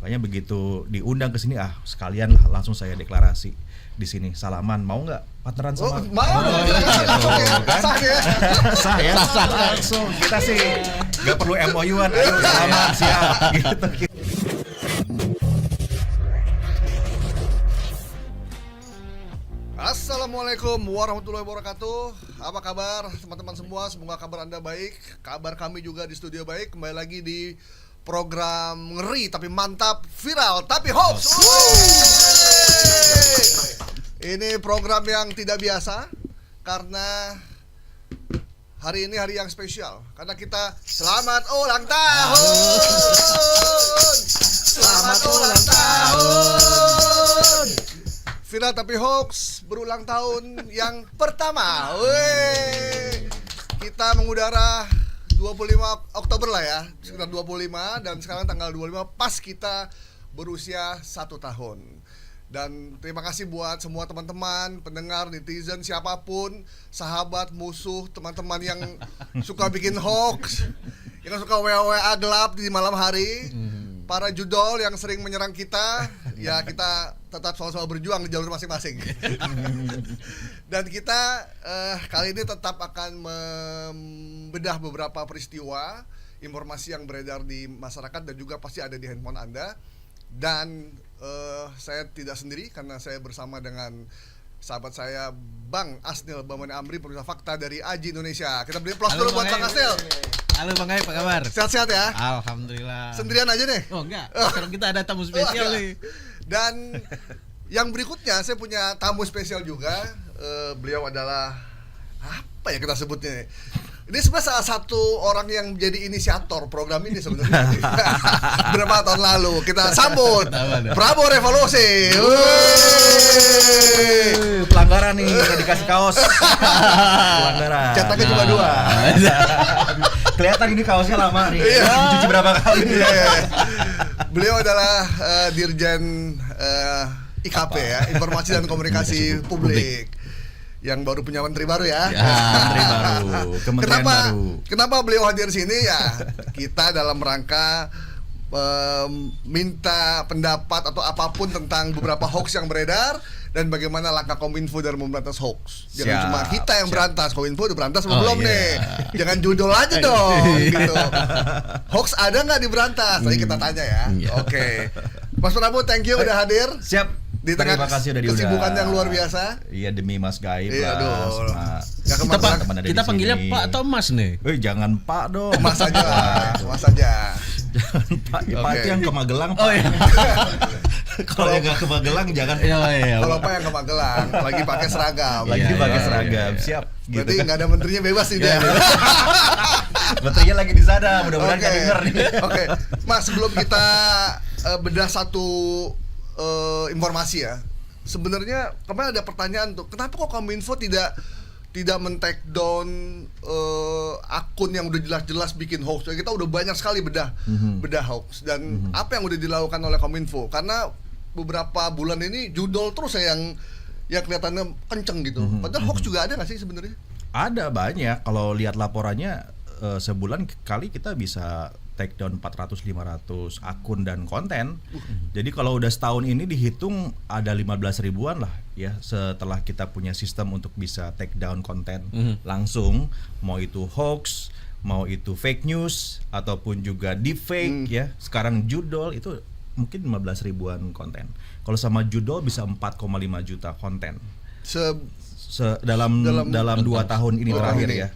Makanya begitu diundang ke sini, sekalian langsung saya deklarasi di sini. Salaman, mau nggak partneran sama? Mau. Gitu, kan? Sah ya. Sah ya. Langsung kita sih nggak perlu MOU-an, ayo salaman siap gitu. Assalamualaikum warahmatullahi wabarakatuh. Apa kabar teman-teman semua? Semoga kabar Anda baik. Kabar kami juga di studio baik. Kembali lagi di program ngeri tapi mantap, viral tapi hoax. Ini program yang tidak biasa karena hari ini hari yang spesial. Karena kita selamat ulang tahun. Selamat ulang tahun. Viral tapi hoax berulang tahun yang pertama. Kita mengudara 25 Oktober lah ya, sekitar 25, dan sekarang tanggal 25 pas kita berusia 1 tahun. Dan terima kasih buat semua teman-teman, pendengar, netizen, siapapun, sahabat, musuh, teman-teman yang suka bikin hoax, yang suka WA gelap di malam hari, para judol yang sering menyerang kita, ya kita tetap sama-sama berjuang di jalur masing-masing. Dan kita kali ini tetap akan membedah beberapa peristiwa, informasi yang beredar di masyarakat dan juga pasti ada di handphone Anda. Dan saya tidak sendiri karena saya bersama dengan sahabat saya Bang Asnil Bamane Amri, penulis fakta dari AJI Indonesia. Kita beri aplaus dulu buat Bang Asnil. Halo Bang Ai, apa kabar? Sehat-sehat ya? Alhamdulillah. Sendirian aja nih? Oh enggak, sekarang kita ada tamu spesial nih. Dan yang berikutnya saya punya tamu spesial juga. Beliau adalah apa ya kita sebutnya? Ini sebenarnya salah satu orang yang menjadi inisiator program ini sebenarnya. Berapa tahun lalu kita sambut Prabowo Revolusi. Pelanggaran nih, udah dikasih kaos. Pelanggaran. Cetaknya cuma 2. Kelihatan ini kaosnya lama nih. Cuci berapa kali? Beliau adalah Dirjen IKP ya, Informasi dan Komunikasi Publik. Yang baru punya menteri baru ya. Menteri baru, kementerian baru. Kenapa beliau hadir sini ya? Kita dalam rangka minta pendapat atau apapun tentang beberapa hoax yang beredar dan bagaimana langkah Kominfo dalam memberantas hoax. Jangan cuma kita yang berantas, Kominfo udah berantas belum nih? Jangan judul aja dong gitu. Hoax ada nggak diberantas? Tadi kita tanya ya. Oke. Mas Prabowo, thank you udah hadir. Siap. Di tengah kesibukan yang luar biasa. Iya, demi Mas Gaib iya, lah. Kita panggilnya Pak atau Mas nih? Jangan Pak dong. Mas aja lah, Mas aja. Jangan Pak, Pak itu yang ke Magelang. Oh iya. Kalau yang nggak ke Magelang jangan. Iya. Kalau Pak yang ke Magelang, lagi pakai seragam. Lagi pakai seragam, siap. Berarti nggak ada menterinya bebas nih dia. Menterinya lagi di sana, mudah-mudahan nggak denger nih. Oke, Mas, sebelum kita bedah satu informasi ya. Sebenarnya kemarin ada pertanyaan tuh, kenapa kok Kominfo tidak men-take down akun yang udah jelas-jelas bikin hoax? Kita udah banyak sekali bedah hoax, dan apa yang udah dilakukan oleh Kominfo? Karena beberapa bulan ini judul terus yang kelihatannya kenceng gitu. Padahal hoax juga ada nggak sih sebenarnya? Ada banyak. Kalau lihat laporannya sebulan kali kita bisa take down 400-500 akun dan konten. Jadi kalau udah setahun ini dihitung ada 15 ribuan lah ya, setelah kita punya sistem untuk bisa take down konten langsung, mau itu hoax, mau itu fake news ataupun juga deepfake ya. Sekarang judul itu mungkin 15 ribuan konten. Kalau sama judul bisa 4,5 juta konten. Dalam 2 tahun ini terakhir ya.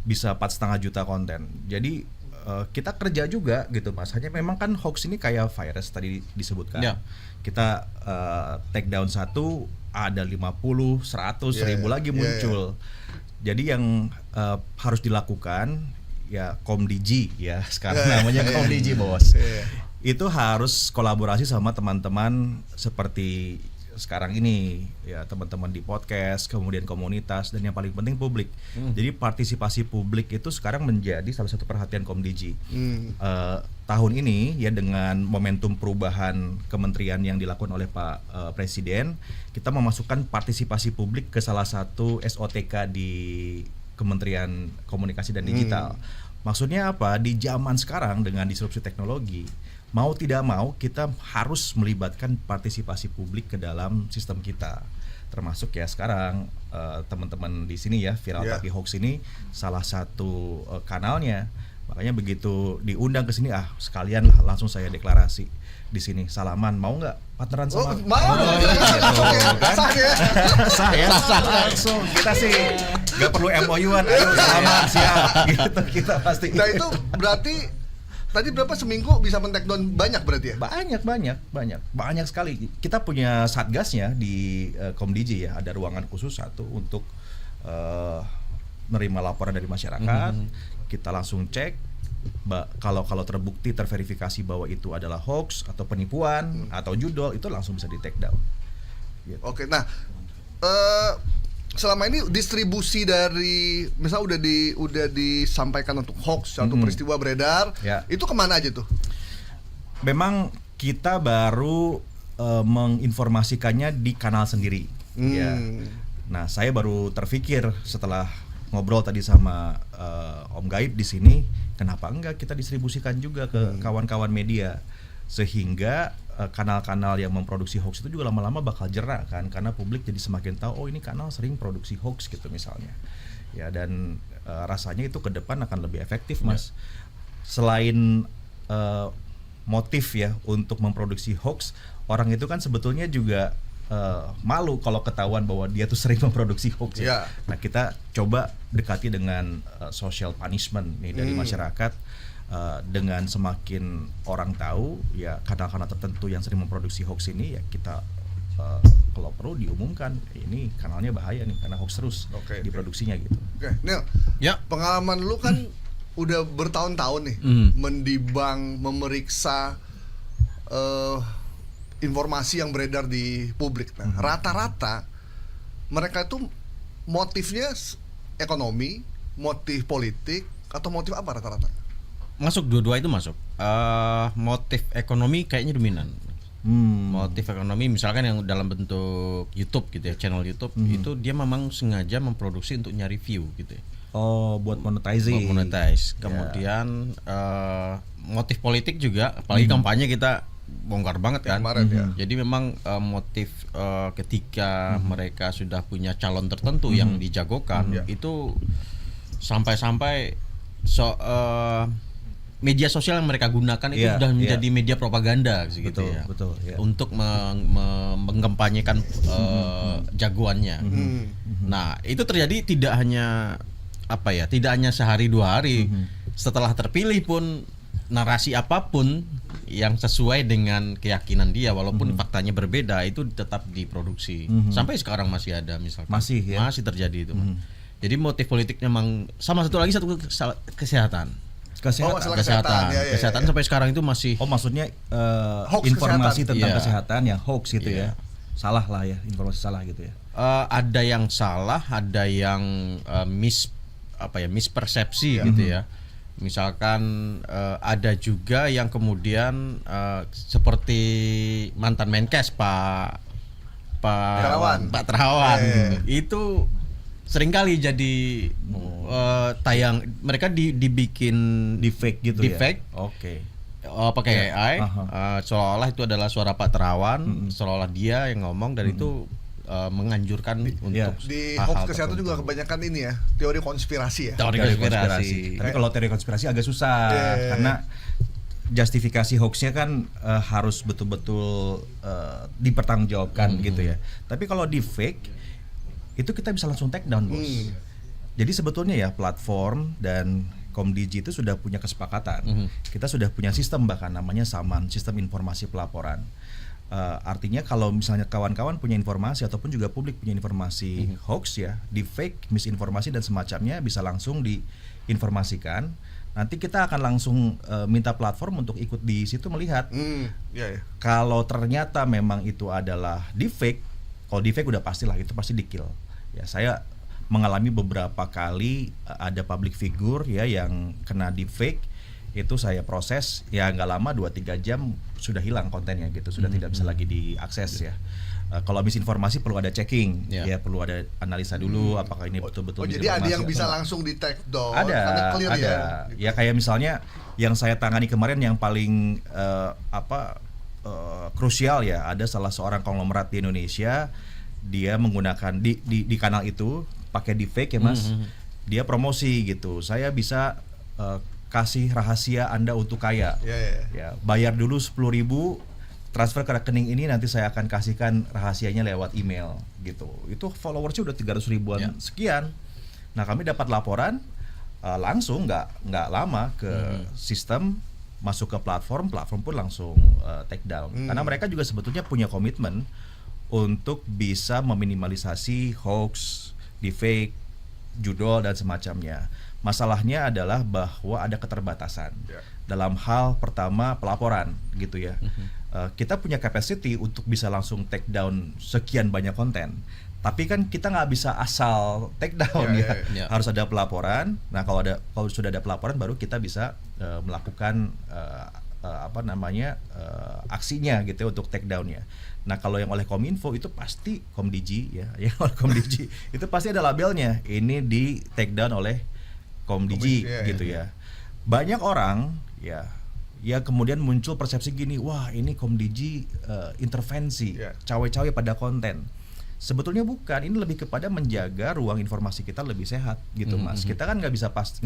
Bisa 4,5 juta konten. Jadi kita kerja juga gitu Mas. Hanya memang kan hoax ini kayak virus tadi disebutkan. Yeah. Kita take down satu, ada 50, 100, 1000 lagi muncul. Jadi yang harus dilakukan ya Komdigi ya, sekarang namanya Komdigi bos. Itu harus kolaborasi sama teman-teman seperti sekarang ini ya, teman-teman di podcast, kemudian komunitas, dan yang paling penting publik. Jadi partisipasi publik itu sekarang menjadi salah satu perhatian Komdigi. Tahun ini ya, dengan momentum perubahan kementerian yang dilakukan oleh Pak Presiden, kita memasukkan partisipasi publik ke salah satu SOTK di Kementerian Komunikasi dan Digital. Maksudnya apa? Di zaman sekarang dengan disrupsi teknologi, mau tidak mau kita harus melibatkan partisipasi publik ke dalam sistem kita. Termasuk ya sekarang teman-teman di sini ya Viral Tapi Hoax ini salah satu kanalnya. Makanya begitu diundang ke sini sekalian langsung saya deklarasi di sini. Salaman, mau nggak partneran sama? Mau. Sah ya. Langsung kita sih nggak perlu MOU-an, ayo salaman siap gitu kita pasti. Nah itu berarti tadi berapa seminggu bisa men-take down banyak berarti ya? Banyak sekali. Kita punya satgasnya di Komdiji ya, ada ruangan khusus satu untuk menerima laporan dari masyarakat. Kita langsung cek kalau terbukti terverifikasi bahwa itu adalah hoax atau penipuan atau judul, itu langsung bisa di take down. Gitu. Oke, nah selama ini distribusi dari misal udah disampaikan untuk hoax atau peristiwa beredar, itu kemana aja tuh? Memang kita baru menginformasikannya di kanal sendiri. Ya. Nah, saya baru terpikir setelah ngobrol tadi sama Om Gaib di sini, kenapa enggak kita distribusikan juga ke kawan-kawan media, sehingga kanal-kanal yang memproduksi hoax itu juga lama-lama bakal jera kan, karena publik jadi semakin tahu ini kanal sering produksi hoax gitu misalnya. Ya, dan rasanya itu ke depan akan lebih efektif, Mas. Selain motif ya untuk memproduksi hoax, orang itu kan sebetulnya juga malu kalau ketahuan bahwa dia tuh sering memproduksi hoax ya. Nah, kita coba dekati dengan social punishment nih dari masyarakat, dengan semakin orang tahu ya kanal-kanal tertentu yang sering memproduksi hoax ini, ya kita kalau perlu diumumkan ini kanalnya bahaya nih karena hoax terus diproduksinya gitu. Neil, pengalaman lu kan udah bertahun-tahun nih mendibang, memeriksa informasi yang beredar di publik. Nah, rata-rata mereka itu motifnya ekonomi, motif politik, atau motif apa rata-rata? Masuk, dua-dua itu masuk. Motif ekonomi kayaknya dominan. Motif ekonomi misalkan yang dalam bentuk YouTube gitu ya, channel YouTube itu dia memang sengaja memproduksi untuk nyari view gitu ya. Oh, buat monetizing. Monetize. Kemudian motif politik juga, apalagi kampanye kita bongkar banget kan. Jadi memang motif ketika mereka sudah punya calon tertentu yang dijagokan, itu sampai-sampai media sosial yang mereka gunakan itu sudah menjadi media propaganda gitu ya. Untuk mengkampanyekan jagoannya. Nah, itu terjadi tidak hanya sehari dua hari. Setelah terpilih pun narasi apapun yang sesuai dengan keyakinan dia walaupun faktanya berbeda itu tetap diproduksi. Sampai sekarang masih ada misalkan. Masih terjadi itu. Jadi motif politiknya memang sama. Satu kesehatan. Kesehatan sampai sekarang itu masih. Oh, maksudnya informasi tentang kesehatan yang hoax gitu ya. Salah lah ya, informasi salah gitu ya. Ada yang salah, ada yang mispersepsi gitu ya. Misalkan ada juga yang kemudian seperti mantan Menkes Pak Terawan itu seringkali jadi tayang, mereka dibikin di fake gitu ya. Pakai AI, seolah-olah itu adalah suara Pak Terawan, seolah-olah dia yang ngomong, dan itu menganjurkan untuk di hoax kesehatan juga kebanyakan ini ya, teori konspirasi ya. Teori konspirasi. Tapi kalau teori konspirasi agak susah karena justifikasi hoaxnya kan harus betul-betul dipertanggungjawabkan gitu ya. Tapi kalau di fake itu kita bisa langsung take down, Bos. Jadi sebetulnya ya platform dan Komdiji itu sudah punya kesepakatan. Kita sudah punya sistem bahkan namanya SAMAN, Sistem Informasi Pelaporan. Artinya kalau misalnya kawan-kawan punya informasi ataupun juga publik punya informasi hoax ya, di fake, misinformasi dan semacamnya, bisa langsung diinformasikan. Nanti kita akan langsung minta platform untuk ikut di situ melihat. Kalau ternyata memang itu adalah di fake, kalau di fake udah pastilah itu pasti di kill. Ya, saya mengalami beberapa kali ada public figure ya yang kena di fake. itu saya proses, ya nggak lama 2-3 jam sudah hilang kontennya gitu, sudah tidak bisa lagi diakses ya. Kalau misinformasi perlu ada checking, ya perlu ada analisa dulu apakah ini betul-betul jadi ada yang bisa langsung di take down, ada, clear ada. Ya kayak misalnya yang saya tangani kemarin yang paling krusial ya, ada salah seorang konglomerat di Indonesia, dia menggunakan di kanal itu pakai deepfake ya Mas, dia promosi gitu, saya bisa kasih rahasia Anda untuk kaya, ya bayar dulu 10.000, transfer ke rekening ini, nanti saya akan kasihkan rahasianya lewat email gitu. Itu followersnya udah 300 ribuan sekian. Nah kami dapat laporan langsung nggak lama ke sistem, masuk ke platform pun langsung take down. Karena mereka juga sebetulnya punya komitmen untuk bisa meminimalisasi hoax, deepfake, judul dan semacamnya. Masalahnya adalah bahwa ada keterbatasan dalam hal pertama pelaporan gitu ya. Kita punya capacity untuk bisa langsung take down sekian banyak konten, tapi kan kita nggak bisa asal take down harus ada pelaporan. Nah kalau sudah ada pelaporan baru kita bisa melakukan aksinya gitu ya, untuk take downnya. Nah kalau yang oleh Kominfo itu pasti Komdigi ya, yang oleh Komdigi itu pasti ada labelnya, ini di take down oleh Komdigi gitu ya. Banyak orang ya kemudian muncul persepsi gini, wah ini Komdigi intervensi cawe-cawe pada konten. Sebetulnya bukan, ini lebih kepada menjaga ruang informasi kita lebih sehat gitu Mas. Kita kan nggak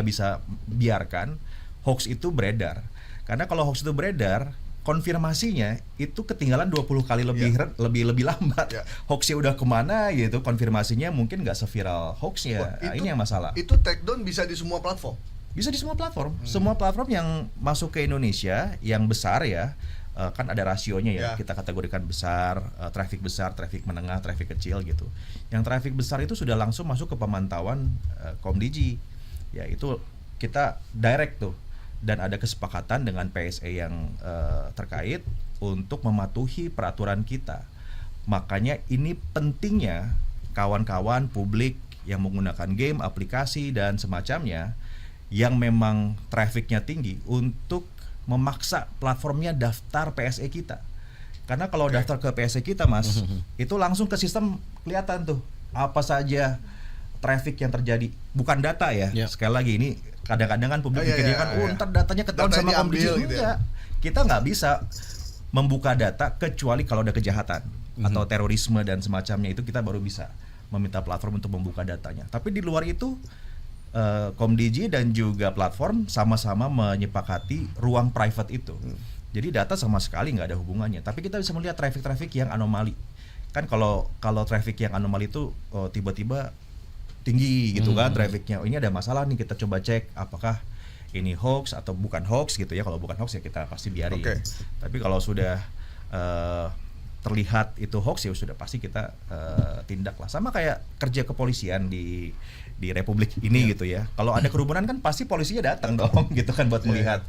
bisa biarkan hoax itu beredar, karena kalau hoax itu beredar, konfirmasinya itu ketinggalan 20 kali lebih lambat. Hoaxnya udah kemana gitu, konfirmasinya mungkin nggak seviral hoaxnya. Ini yang masalah. Itu take down bisa di semua platform. Bisa di semua platform. Semua platform yang masuk ke Indonesia yang besar ya, kan ada rasionya ya. Kita kategorikan besar, traffic besar, traffic menengah, traffic kecil gitu. Yang traffic besar itu sudah langsung masuk ke pemantauan Komdigi. Ya itu kita direct tuh, dan ada kesepakatan dengan PSE yang terkait untuk mematuhi peraturan kita. Makanya ini pentingnya kawan-kawan publik yang menggunakan game, aplikasi dan semacamnya yang memang trafficnya tinggi untuk memaksa platformnya daftar PSE kita. Karena kalau daftar ke PSE kita Mas, itu langsung ke sistem kelihatan tuh apa saja traffic yang terjadi. Bukan data ya, sekali lagi ini kadang-kadang kan publik pikirnya kan ntar datanya ketahuan sama Komdigi. Gitu ya. Kita nggak bisa membuka data kecuali kalau ada kejahatan atau terorisme dan semacamnya, itu kita baru bisa meminta platform untuk membuka datanya. Tapi di luar itu Komdigi dan juga platform sama-sama menyepakati ruang private itu. Jadi data sama sekali nggak ada hubungannya. Tapi kita bisa melihat traffic yang anomali. Kan kalau traffic yang anomali itu tiba-tiba tinggi gitu kan trafficnya. Ini ada masalah nih, kita coba cek apakah ini hoax atau bukan hoax gitu ya. Kalau bukan hoax ya kita pasti biarin. Tapi kalau sudah terlihat itu hoax ya sudah pasti kita tindak lah. Sama kayak kerja kepolisian di Republik ini gitu ya. Kalau ada kerumunan kan pasti polisinya datang dong gitu kan buat melihat.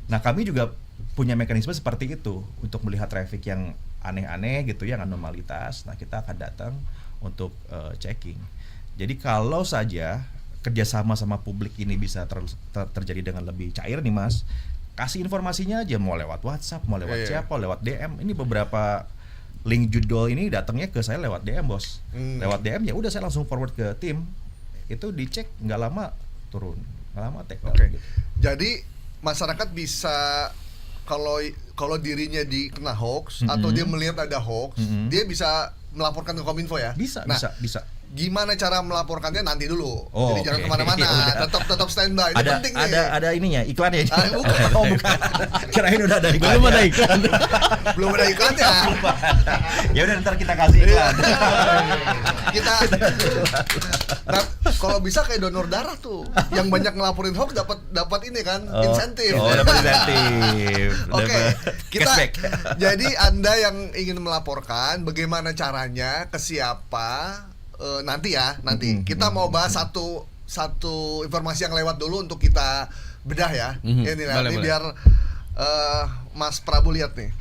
Nah kami juga punya mekanisme seperti itu untuk melihat traffic yang aneh-aneh gitu, yang anomalitas. Nah kita akan datang untuk checking. Jadi kalau saja kerjasama sama publik ini bisa terjadi dengan lebih cair nih Mas, kasih informasinya aja, mau lewat WhatsApp, mau lewat siapa, lewat DM. Ini beberapa link judul ini datangnya ke saya lewat DM bos. Lewat DM ya udah saya langsung forward ke tim. Itu dicek nggak lama turun, nggak lama take down. Gitu. Jadi masyarakat bisa kalau dirinya dikena hoax atau dia melihat ada hoax, dia bisa melaporkan ke Kominfo ya. Bisa. Gimana cara melaporkannya nanti dulu. Jadi jangan kemana-mana, tetap standby. Ini penting nih. Ada ininya, iklannya. Bukan. Kirain udah ada iklan. Belum ada iklannya. Ya udah ntar kita kasih iklan. Kalau bisa kayak donor darah tuh, yang banyak ngelaporin hoax dapat ini kan, insentif. Dapat insentif. Cashback. Jadi Anda yang ingin melaporkan, bagaimana caranya, ke siapa? Nanti kita mau bahas satu informasi yang lewat dulu untuk kita bedah ya. Ini nanti biar Mas Prabu lihat nih.